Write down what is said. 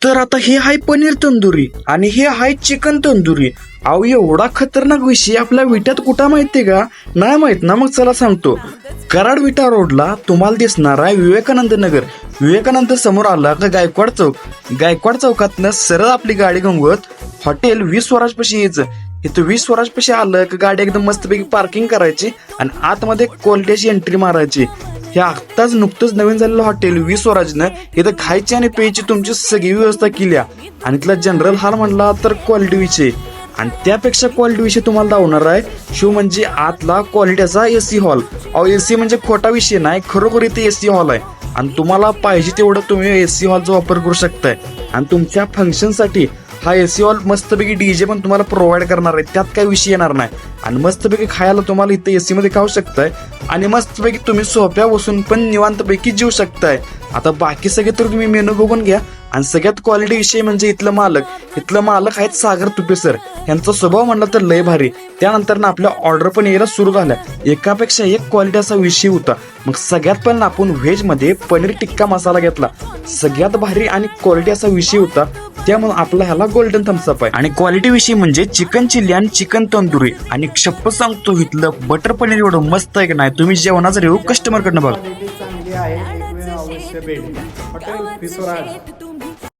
तर आता हे आहे पनीर तंदुरी आणि हे आहे चिकन तंदुरी. अहो एवढा खतरनाक विषय आपल्या विट्यात कुठं माहितीये का? नाही माहित ना? मग चला सांगतो. कराड विटा रोडला तुम्हाला दिसणार आहे विवेकानंद नगर. विवेकानंद समोर आला का गायकवाड चौक. गायकवाड चौकातनं सरळ आपली गाडी गंगवत हॉटेल 20 स्वराज पाशी यायचं. इथं 20 स्वराज पाशी आलं की गाडी एकदम मस्तपैकी पार्किंग करायची आणि आतमध्ये क्वालिटीची एंट्री मारायची. हे आत्ताच नुकतंच नवीन झालेलं हॉटेल 20 स्वराजनं इथं खायची आणि प्यायची तुमची सगळी व्यवस्था केली आहे. आणि इथला जनरल हॉल म्हणला तर क्वालिटी विषय आणि त्यापेक्षा क्वालिटी विषय तुम्हाला दावणार आहे शिव म्हणजे आतला क्वालिटीचा एसी हॉल. अहो एसी म्हणजे खोटा विषय नाही, खरोखर इथे एसी हॉल आहे आणि तुम्हाला पाहिजे तेवढं तुम्ही एसी हॉलचा वापर करू शकताय. आणि तुमच्या फंक्शनसाठी हा एसी हॉल मस्तपैकी डीजे पण तुम्हाला प्रोव्हाइड करणार आहे, त्यात काही विषय येणार नाही. आणि मस्तपैकी खायला तुम्हाला इथे एसी मध्ये खाऊ शकताय आणि मस्तपैकी तुम्ही सोप्या बसून पण निवांतपैकी जेवू शकताय. आता बाकी सगळे तर तुम्ही मेनू बघून घ्या. आणि सगळ्यात क्वालिटी विषय म्हणजे इथलं मालक आहेत सागर तुपे सर. यांचा स्वभाव म्हणला तर लय भारी. त्यानंतर ना आपल्या ऑर्डर पण यायला सुरू झाल्या. एकापेक्षा एक क्वालिटी असा विषय होता. मग सगळ्यात पहिला आपण व्हेज मध्ये पनीर टिक्का मसाला घेतला. सगळ्यात भारी आणि क्वालिटी असा विषय होता, त्यामुळे आपला ह्याला गोल्डन थम्सअप आहे. आणि क्वालिटी विषयी म्हणजे चिकन चिल्ली आणि चिकन तंदुरी. आणि शपथ सांगतो इथलं बटर पनीर एवढं मस्त आहे की नाही, तुम्ही जेवणाचा रिव्ह्यू कस्टमर कडनं बघा. चांगली आहे, एक वेळ अवश्य भेट. हॉटेल 20 स्वराज.